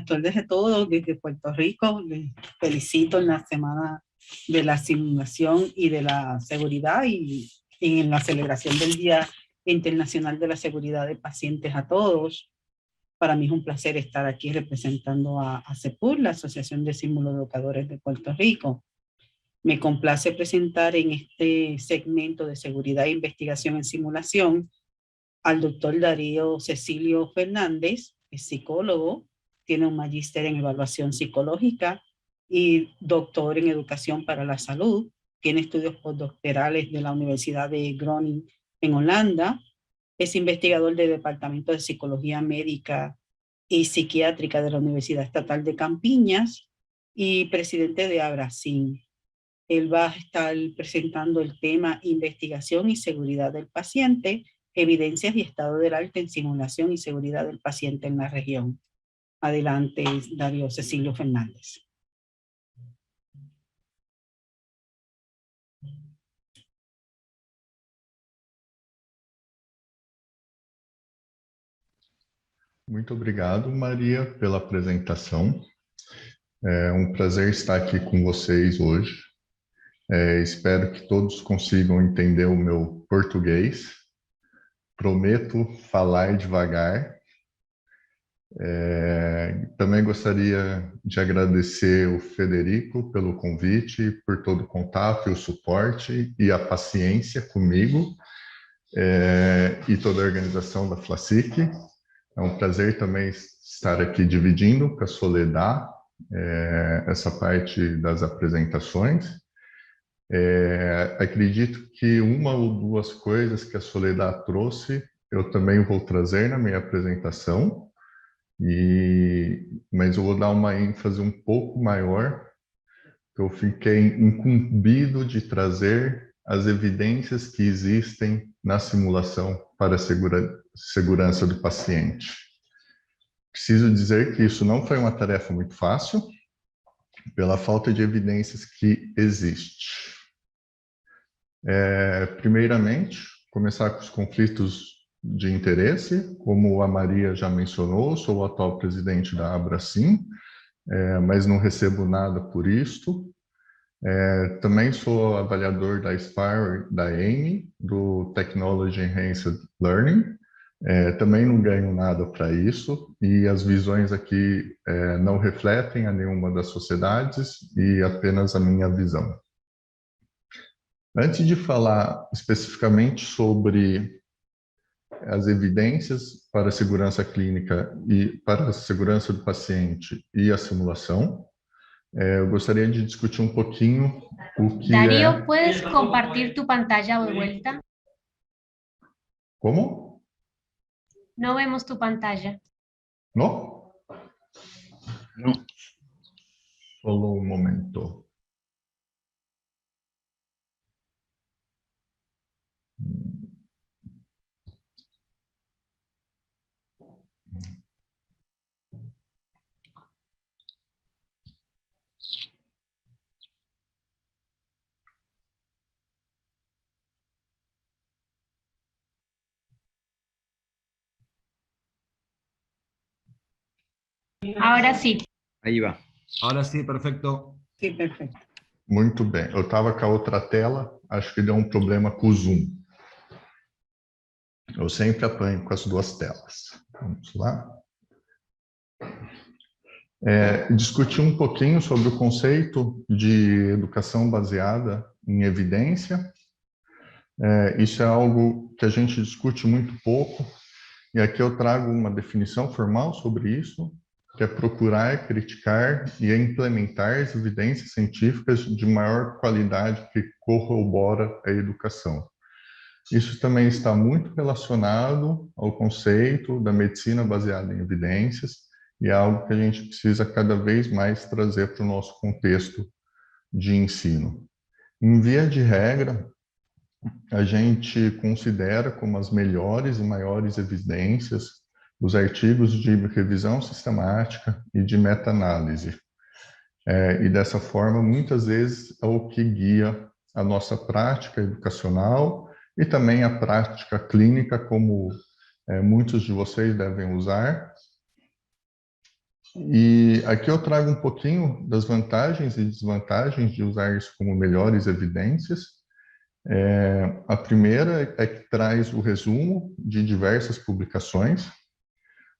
buenas tardes a todos desde Puerto Rico. Les felicito en la Semana de la Simulación y de la Seguridad y en la celebración del Día Internacional de la Seguridad de Pacientes a todos. Para mí es un placer estar aquí representando a CEPUR, la Asociación de Simuloeducadores de Puerto Rico. Me complace presentar en este segmento de Seguridad e Investigación en Simulación al doctor Darío Cecilio Fernández, es psicólogo, tiene un magíster en evaluación psicológica y doctor en educación para la salud, tiene estudios postdoctorales de la Universidad de Groningen en Holanda, es investigador del Departamento de Psicología Médica y Psiquiátrica de la Universidad Estatal de Campiñas y presidente de Abracin. Él va a estar presentando el tema Investigación y Seguridad del Paciente, evidencias y estado del arte en simulación y seguridad del paciente en la región. Adelante, Darío Cecilio Fernández. Muito obrigado, Maria, pela apresentação. É um prazer estar aqui com vocês hoje. Espero que todos consigam entender o meu português. Prometo falar devagar. Também gostaria de agradecer o Federico pelo convite, por todo o contato e o suporte e a paciência comigo e toda a organização da FLASIC. É um prazer também estar aqui dividindo com a Soledad essa parte das apresentações. Acredito que uma ou duas coisas que a Soledad trouxe, eu também vou trazer na minha apresentação, mas eu vou dar uma ênfase um pouco maior, que eu fiquei incumbido de trazer as evidências que existem na simulação para a segurança do paciente. Preciso dizer que isso não foi uma tarefa muito fácil, pela falta de evidências que existe. Primeiramente, começar com os conflitos de interesse, como a Maria já mencionou, sou o atual presidente da Abracin, mas não recebo nada por isto. Também sou avaliador da Aspire, da AIME, do Technology Enhanced Learning. Também não ganho nada para isso, e as visões aqui não refletem a nenhuma das sociedades e apenas a minha visão. Antes de falar especificamente sobre as evidências para a segurança clínica e para a segurança do paciente e a simulação, eu gostaria de discutir um pouquinho o que Darío, ¿puedes compartir tu pantalla de vuelta? Como? No vemos tu pantalla. ¿No? No. Solo un momento. Ahora sí. Ahí va. Ahora sí, perfecto. Sí, perfecto. Muito bem. Eu estava com a outra tela, acho que deu um problema com o Zoom. Eu sempre apanho com as duas telas. Vamos lá. Discutir um pouquinho sobre o conceito de educação baseada em evidência. Isso é algo que a gente discute muito pouco, e aqui eu trago uma definição formal sobre isso, que é procurar, criticar e implementar as evidências científicas de maior qualidade que corrobora a educação. Isso também está muito relacionado ao conceito da medicina baseada em evidências, e é algo que a gente precisa cada vez mais trazer para o nosso contexto de ensino. Em via de regra, a gente considera como as melhores e maiores evidências os artigos de revisão sistemática e de meta-análise. E dessa forma, muitas vezes, é o que guia a nossa prática educacional e também a prática clínica, como muitos de vocês devem usar. E aqui eu trago um pouquinho das vantagens e desvantagens de usar isso como melhores evidências. A primeira é que traz o resumo de diversas publicações.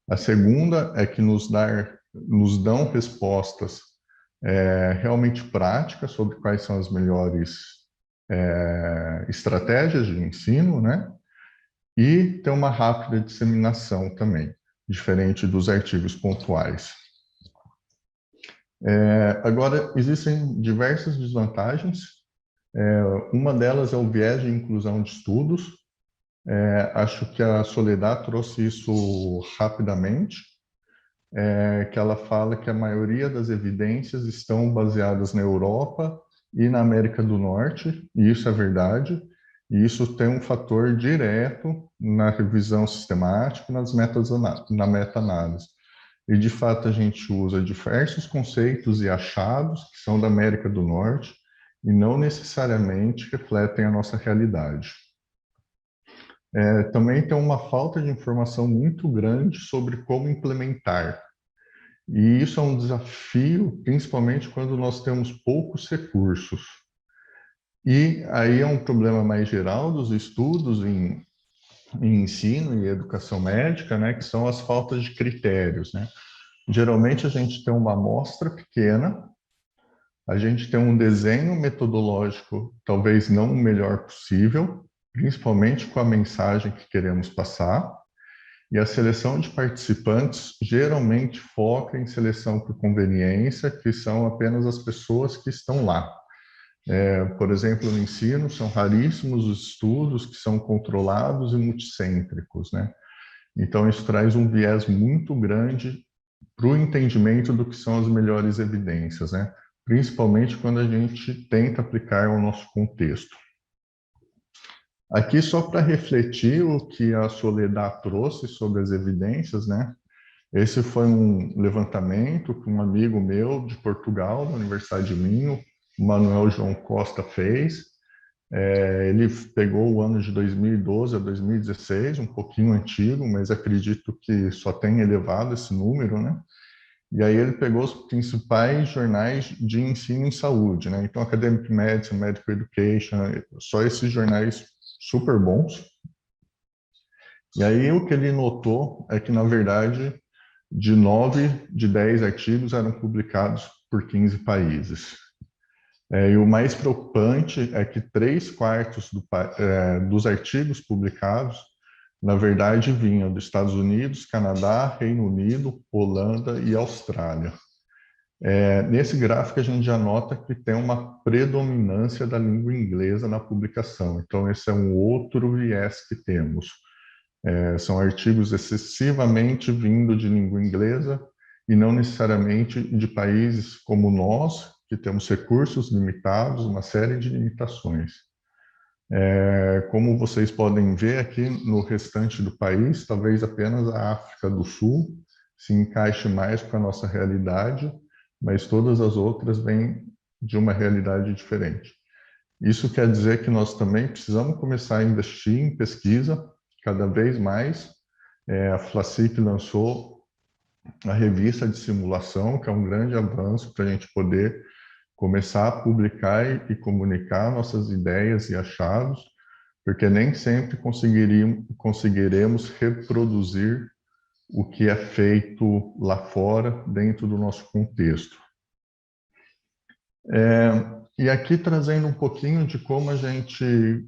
A segunda é que nos dão respostas realmente práticas sobre quais são as melhores estratégias de ensino, né? E tem uma rápida disseminação também, diferente dos artigos pontuais. Agora, existem diversas desvantagens. Uma delas é o viés de inclusão de estudos. Acho que a Soledad trouxe isso rapidamente, que ela fala que a maioria das evidências estão baseadas na Europa e na América do Norte, e isso é verdade, e isso tem um fator direto na revisão sistemática e na meta-análise. E, de fato, a gente usa diversos conceitos e achados que são da América do Norte e não necessariamente refletem a nossa realidade. Também tem uma falta de informação muito grande sobre como implementar. E isso é um desafio, principalmente quando nós temos poucos recursos. E aí é um problema mais geral dos estudos em ensino e educação médica, né, que são as faltas de critérios, né? Geralmente a gente tem uma amostra pequena, a gente tem um desenho metodológico talvez não o melhor possível, principalmente com a mensagem que queremos passar, e a seleção de participantes geralmente foca em seleção por conveniência, que são apenas as pessoas que estão lá. Por exemplo, no ensino, são raríssimos os estudos que são controlados e multicêntricos, né? Então, isso traz um viés muito grande para o entendimento do que são as melhores evidências, né? Principalmente quando a gente tenta aplicar ao nosso contexto. Aqui, só para refletir o que a Soledad trouxe sobre as evidências, né? Esse foi um levantamento que um amigo meu de Portugal, da Universidade de Minho, o Manuel João Costa, fez. Ele pegou o ano de 2012 a 2016, um pouquinho antigo, mas acredito que só tem elevado esse número, né? E aí ele pegou os principais jornais de ensino em saúde, né? Então, Academic Medicine, Medical Education, só esses jornais super bons. E aí o que ele notou é que, na verdade, de 9 de 10 artigos eram publicados por 15 países. E o mais preocupante é que 3/4 dos artigos publicados, na verdade, vinham dos Estados Unidos, Canadá, Reino Unido, Holanda e Austrália. Nesse gráfico, a gente já nota que tem uma predominância da língua inglesa na publicação. Então, esse é um outro viés que temos. São artigos excessivamente vindo de língua inglesa e não necessariamente de países como nós, que temos recursos limitados, uma série de limitações. Como vocês podem ver aqui no restante do país, talvez apenas a África do Sul se encaixe mais com a nossa realidade, mas todas as outras vêm de uma realidade diferente. Isso quer dizer que nós também precisamos começar a investir em pesquisa cada vez mais. A FLACIP lançou a revista de simulação, que é um grande avanço para a gente poder começar a publicar e comunicar nossas ideias e achados, porque nem sempre conseguiremos reproduzir o que é feito lá fora, dentro do nosso contexto. E aqui trazendo um pouquinho de como a gente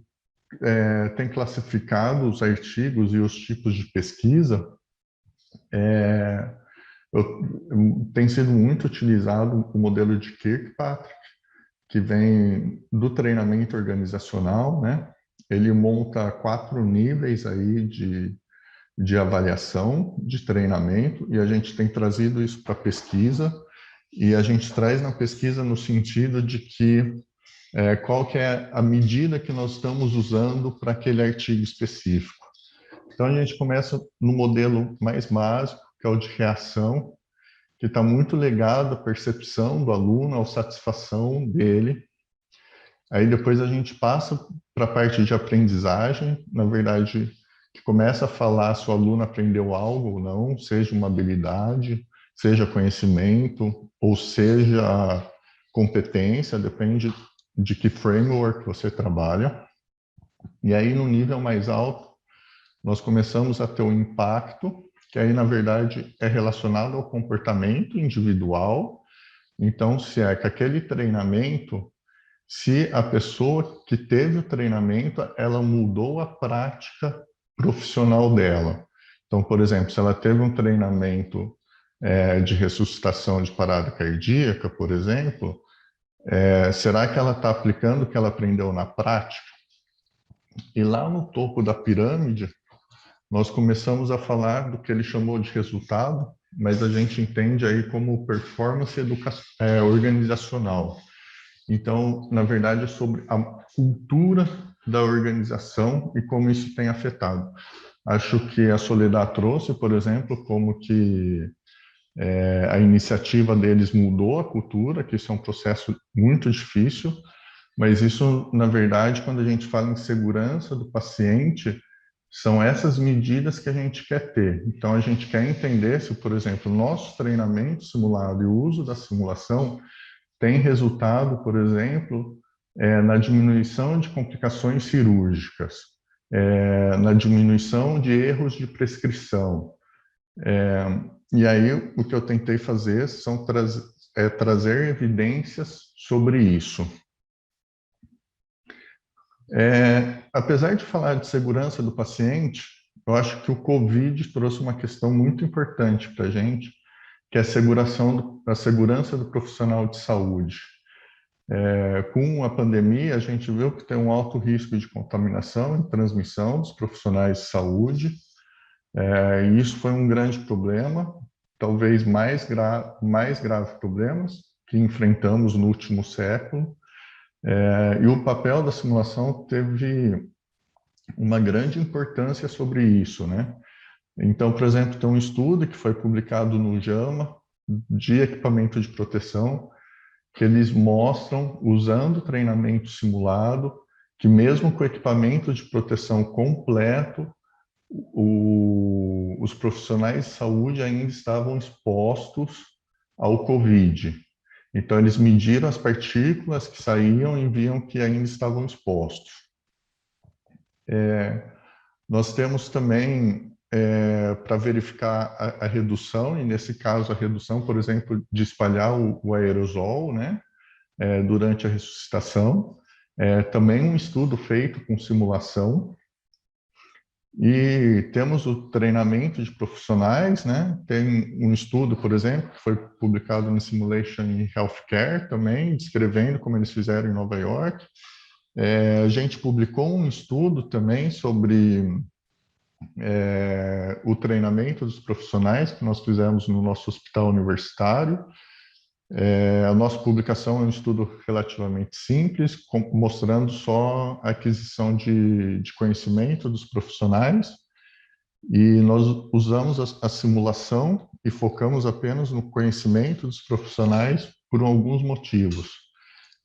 tem classificado os artigos e os tipos de pesquisa. Tem sido muito utilizado o modelo de Kirkpatrick, que vem do treinamento organizacional, né? Ele monta 4 níveis aí de avaliação, de treinamento, e a gente tem trazido isso para a pesquisa, e a gente traz na pesquisa no sentido de que qual que é a medida que nós estamos usando para aquele artigo específico. Então, a gente começa no modelo mais básico, que é o de reação, que está muito ligado à percepção do aluno, à satisfação dele. Aí depois a gente passa para a parte de aprendizagem, na verdade, que começa a falar se o aluno aprendeu algo ou não, seja uma habilidade, seja conhecimento ou seja competência, depende de que framework você trabalha. E aí, no nível mais alto, nós começamos a ter um impacto, que aí, na verdade, é relacionado ao comportamento individual. Então, se é que aquele treinamento, se a pessoa que teve o treinamento, ela mudou a prática profissional dela. Então, por exemplo, se ela teve um treinamento de ressuscitação de parada cardíaca, por exemplo, será que ela está aplicando o que ela aprendeu na prática? E lá no topo da pirâmide, nós começamos a falar do que ele chamou de resultado, mas a gente entende aí como performance organizacional. Então, na verdade, é sobre a cultura da organização e como isso tem afetado. Acho que a Soledad trouxe, por exemplo, como que a iniciativa deles mudou a cultura, que isso é um processo muito difícil, mas isso, na verdade, quando a gente fala em segurança do paciente, são essas medidas que a gente quer ter. Então, a gente quer entender se, por exemplo, o nosso treinamento simulado e o uso da simulação tem resultado, por exemplo, na diminuição de complicações cirúrgicas, na diminuição de erros de prescrição. E aí, o que eu tentei fazer são trazer evidências sobre isso. Apesar de falar de segurança do paciente, eu acho que o COVID trouxe uma questão muito importante para a gente, que é a segurança do profissional de saúde. Com a pandemia, a gente viu que tem um alto risco de contaminação e transmissão dos profissionais de saúde, e isso foi um grande problema, talvez mais grave problemas que enfrentamos no último século, e o papel da simulação teve uma grande importância sobre isso, né? Então, por exemplo, tem um estudo que foi publicado no JAMA de equipamento de proteção, que eles mostram, usando treinamento simulado, que mesmo com o equipamento de proteção completo, os profissionais de saúde ainda estavam expostos ao COVID. Então, eles mediram as partículas que saíam e viam que ainda estavam expostos. Nós temos também, para verificar a redução, e nesse caso a redução, por exemplo, de espalhar o aerosol, né, durante a ressuscitação, também um estudo feito com simulação, e temos o treinamento de profissionais, né, tem um estudo, por exemplo, que foi publicado no Simulation in Healthcare também, descrevendo como eles fizeram em Nova York. A gente publicou um estudo também sobre o treinamento dos profissionais que nós fizemos no nosso hospital universitário. A nossa publicação é um estudo relativamente simples, mostrando só a aquisição de conhecimento dos profissionais, e nós usamos a simulação e focamos apenas no conhecimento dos profissionais por alguns motivos.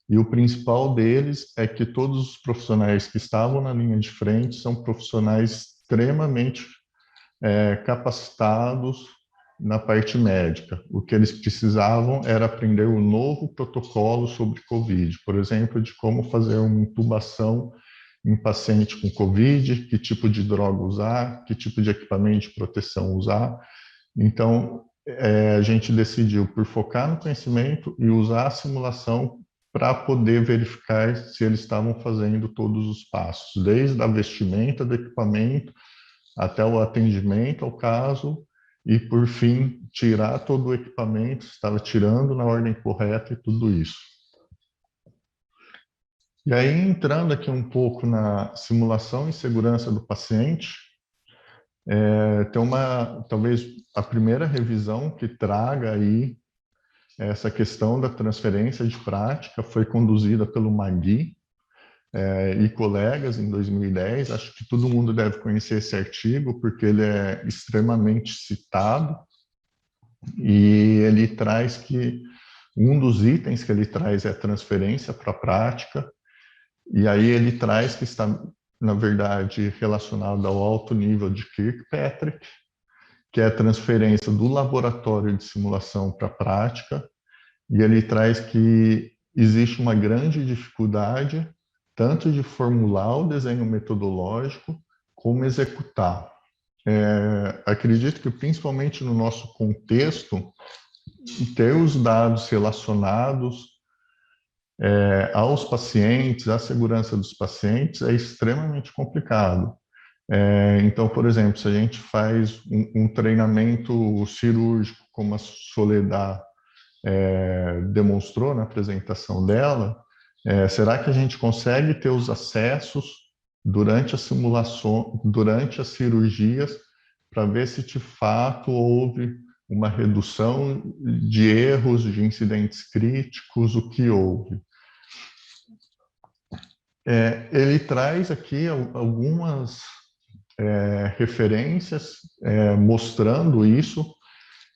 E o principal deles é que todos os profissionais que estavam na linha de frente são profissionais extremamente capacitados na parte médica. O que eles precisavam era aprender um novo protocolo sobre COVID, por exemplo, de como fazer uma intubação em paciente com COVID, que tipo de droga usar, que tipo de equipamento de proteção usar. Então, a gente decidiu por focar no conhecimento e usar a simulação para poder verificar se eles estavam fazendo todos os passos, desde a vestimenta do equipamento até o atendimento ao caso, e, por fim, tirar todo o equipamento, estava tirando na ordem correta e tudo isso. E aí, entrando aqui um pouco na simulação e segurança do paciente, tem talvez a primeira revisão que traga aí essa questão da transferência de prática foi conduzida pelo Magui e colegas em 2010. Acho que todo mundo deve conhecer esse artigo, porque ele é extremamente citado, e ele traz que um dos itens que ele traz é a transferência para a prática, e aí ele traz que está, na verdade, relacionado ao alto nível de Kirkpatrick, que é a transferência do laboratório de simulação para a prática, e ele traz que existe uma grande dificuldade tanto de formular o desenho metodológico como executar. Acredito que principalmente no nosso contexto, ter os dados relacionados aos pacientes, à segurança dos pacientes, é extremamente complicado. Então, por exemplo, se a gente faz um treinamento cirúrgico, como a Soledad demonstrou na apresentação dela, será que a gente consegue ter os acessos durante a simulação, durante as cirurgias, para ver se de fato houve uma redução de erros, de incidentes críticos, o que houve? Ele traz aqui algumas referências mostrando isso,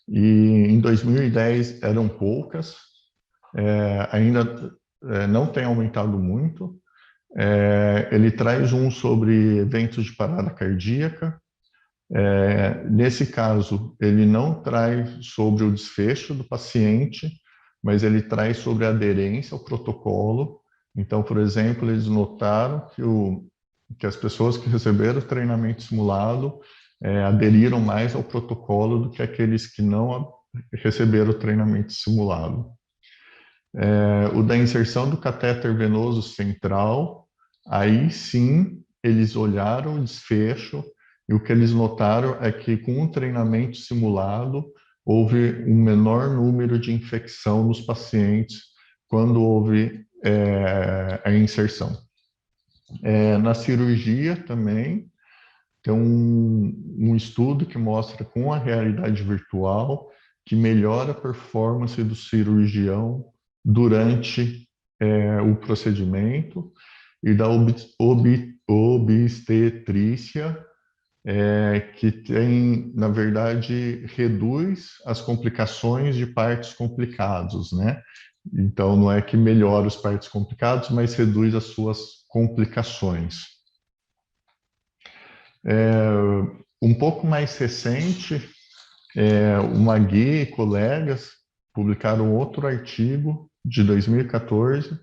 e em 2010 eram poucas, ainda não tem aumentado muito. Ele traz um sobre eventos de parada cardíaca. Nesse caso, ele não traz sobre o desfecho do paciente, mas ele traz sobre a aderência ao protocolo. Então, por exemplo, eles notaram que as pessoas que receberam o treinamento simulado aderiram mais ao protocolo do que aqueles que não receberam o treinamento simulado. O da inserção do catéter venoso central, aí sim eles olharam o desfecho, e o que eles notaram é que com o treinamento simulado houve um menor número de infecção nos pacientes quando houve a inserção. Na cirurgia também, tem um estudo que mostra com a realidade virtual que melhora a performance do cirurgião durante o procedimento, e da obstetrícia, que tem, na verdade, reduz as complicações de partos complicados, né? Então, não é que melhora os partos complicados, mas reduz as suas complicações. Um pouco mais recente, o Magui e colegas publicaram outro artigo de 2014,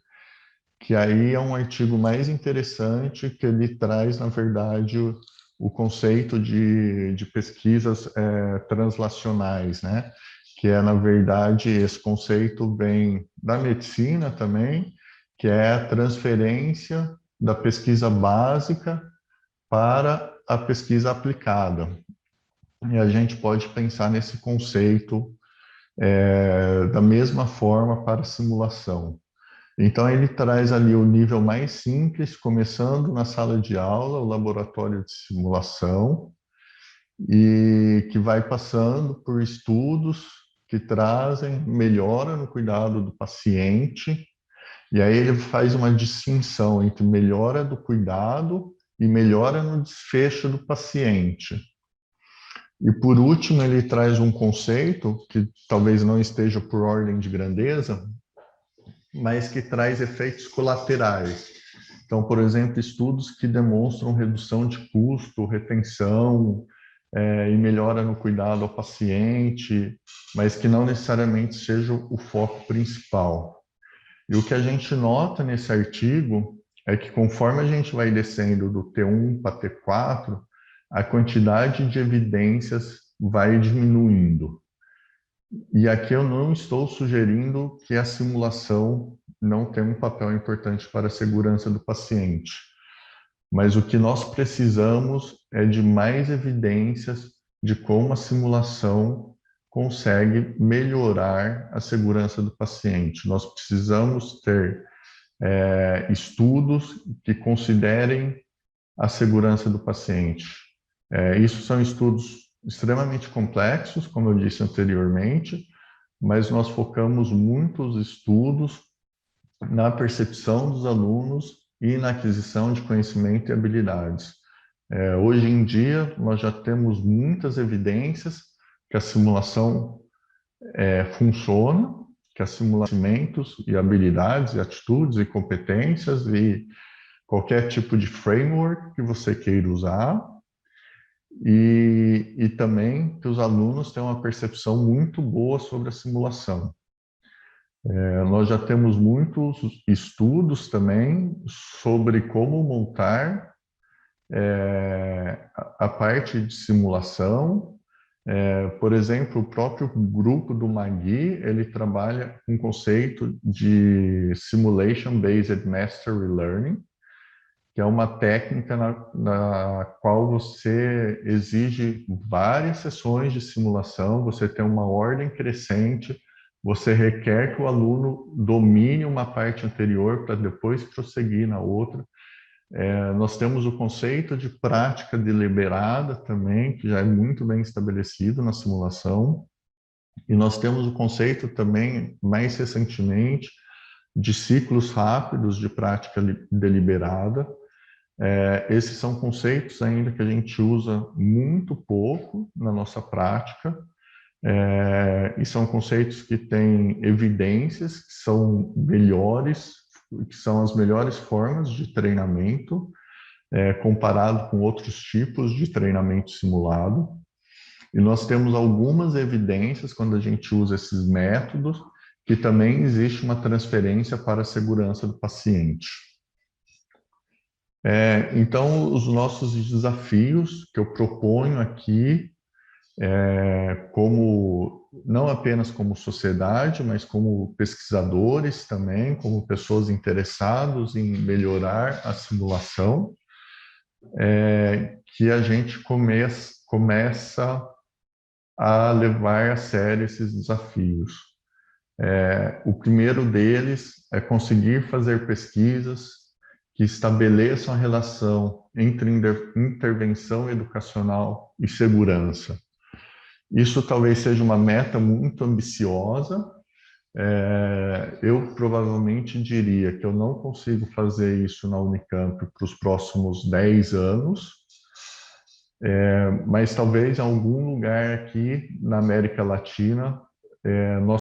que aí é um artigo mais interessante, que ele traz, na verdade, o conceito de pesquisas translacionais, né? Que na verdade, esse conceito vem da medicina também, que é a transferência da pesquisa básica para a pesquisa aplicada. E a gente pode pensar nesse conceito da mesma forma para a simulação. Então, ele traz ali o nível mais simples, começando na sala de aula, o laboratório de simulação, e que vai passando por estudos que trazem melhora no cuidado do paciente, e aí ele faz uma distinção entre melhora do cuidado e melhora no desfecho do paciente. E por último, ele traz um conceito que talvez não esteja por ordem de grandeza, mas que traz efeitos colaterais. Então, por exemplo, estudos que demonstram redução de custo, retenção e melhora no cuidado ao paciente, mas que não necessariamente seja o foco principal. E o que a gente nota nesse artigo é que conforme a gente vai descendo do T1 para T4, a quantidade de evidências vai diminuindo. E aqui eu não estou sugerindo que a simulação não tem um papel importante para a segurança do paciente, mas o que nós precisamos é de mais evidências de como a simulação consegue melhorar a segurança do paciente. Nós precisamos ter estudos que considerem a segurança do paciente. Isso são estudos extremamente complexos, como eu disse anteriormente, mas nós focamos muitos estudos na percepção dos alunos e na aquisição de conhecimento e habilidades. Hoje em dia, nós já temos muitas evidências que a simulação funciona, que a simulamentos e habilidades, e atitudes e competências e qualquer tipo de framework que você queira usar. e também que os alunos têm uma percepção muito boa sobre a simulação. Nós já temos muitos estudos também sobre como montar a parte de simulação. Por exemplo, o próprio grupo do Magui, ele trabalha com o conceito de Simulation Based Mastery Learning, que é uma técnica na qual você exige várias sessões de simulação, você tem uma ordem crescente, você requer que o aluno domine uma parte anterior para depois prosseguir na outra. Nós temos o conceito de prática deliberada também, que já é muito bem estabelecido na simulação. E nós temos o conceito também, mais recentemente, de ciclos rápidos de prática deliberada. Esses são conceitos ainda que a gente usa muito pouco na nossa prática, e são conceitos que têm evidências que são melhores, que são as melhores formas de treinamento, comparado com outros tipos de treinamento simulado. E nós temos algumas evidências, quando a gente usa esses métodos, que também existe uma transferência para a segurança do paciente. Então, os nossos desafios que eu proponho aqui, não apenas como sociedade, mas como pesquisadores também, como pessoas interessadas em melhorar a simulação, que a gente começa a levar a sério esses desafios. O primeiro deles é conseguir fazer pesquisas que estabeleçam a relação entre intervenção educacional e segurança. Isso talvez seja uma meta muito ambiciosa. Eu provavelmente diria que eu não consigo fazer isso na Unicamp para os próximos 10 anos, mas talvez em algum lugar aqui na América Latina nós